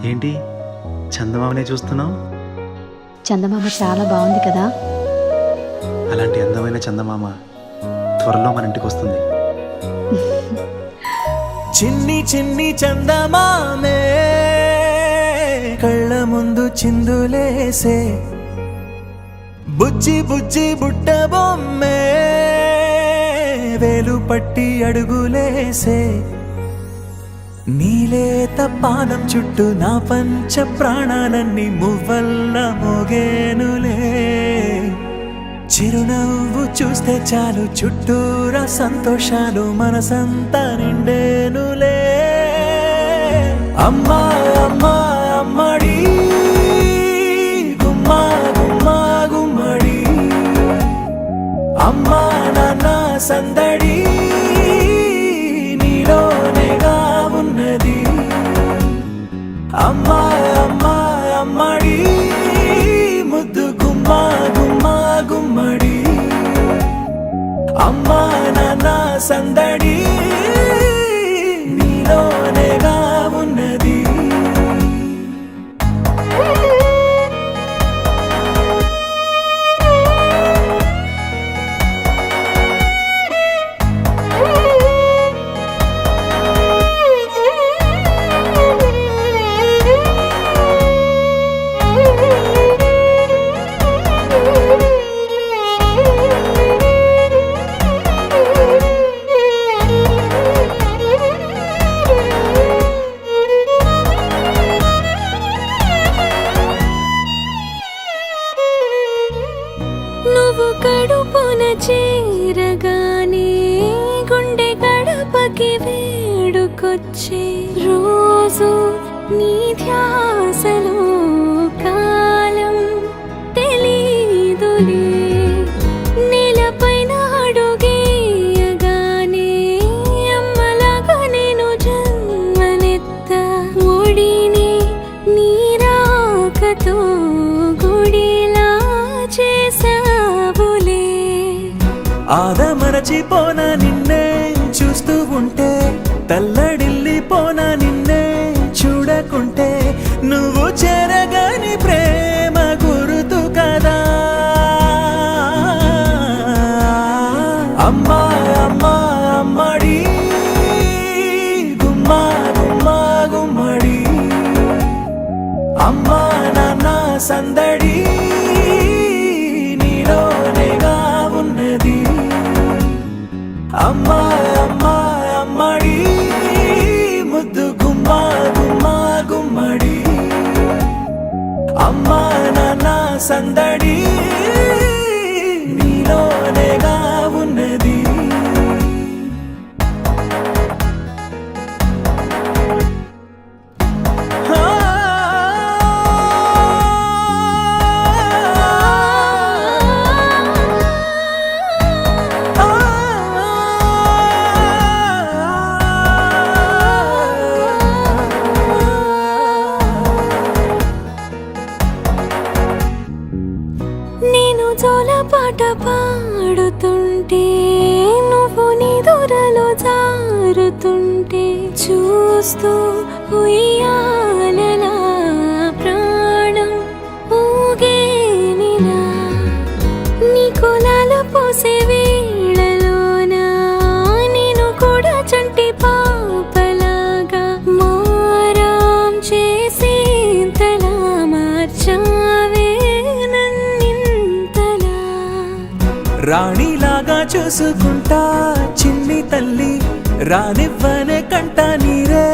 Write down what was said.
ఏంటి చందమామనే చూస్తున్నావు? చందమామ చాలా బాగుంది కదా. అలాంటి అందమైన చందమామ త్వరలో మన ఇంటికి వస్తుంది. చిన్ని చిన్ని చందమామే కళ్ళ ముందు చిందులేసే, బుజ్జి బుజ్జి బుట్ట బొమ్మే వేలు పట్టి అడుగులేసే, నీలేత పాదం చుట్టూ నా పంచ ప్రాణాలన్నీ మువ్వల్ల మోగేనులే, చిరునవ్వు చూస్తే చాలు చుట్టూరా సంతోషాలు మనసంతా నిండేనులే. అమ్మా అమ్మా అమ్మడి గుమ్మా గుమ్మా గుమ్మడి, అమ్మా నాన్న సందడి నీలోనేగా ఉన్నది. అమ్మా అమ్మా అమ్మడి ముద్దు గుమ్మా గుమ్మా గుమ్మడి, అమ్మా నాన్న సందడి నీలోనేగా ఉన్నది. నువ్వు కడుపున చేరగానే గుండె గడపకి వేడుకొచ్చే, రోజు నీ ధ్యాసలో కాలం తెలీదులే. నేలపైన అడుగేయగానే అమ్మలాగా నేను జన్మనెత్త, ఒడిని నీ రాకతో గుడిలా చేసావులే. ఆదమరచిపోన నిన్నే చూస్తూ ఉంటే, తల్లడిల్లిపోన నిన్నే చూడకుంటే, నువ్వు చెరగని ప్రేమ గురుతు కదా. అమ్మా అమ్మా అమ్మడి గుమ్మా గుమ్మా గుమ్మడి, అమ్మా నాన్న సందడి నీలోనేగా ఉన్నది. అమ్మా అమ్మా అమ్మడి ముద్దు గుమ్మా గుమ్మా గుమ్మడి, అమ్మా నాన్న సందడి నీలోనేగా ఉన్నది. నేను జోలపాట పాడుతుంటే, నువ్వు నిదురలో జారుతుంటే, చూస్తూ ఉయ్యాలలా ప్రాణం ఊగేనిలా. నీ కులాల పోసే వేళలోన నేను కూడా చంటి పాపలాగా మారాం చేసేంతలా మార్చావే నన్నింతలా. రాణిలాగా చూసుకుంటా చిన్ని తల్లి, రానివ్వనే కంట నీరే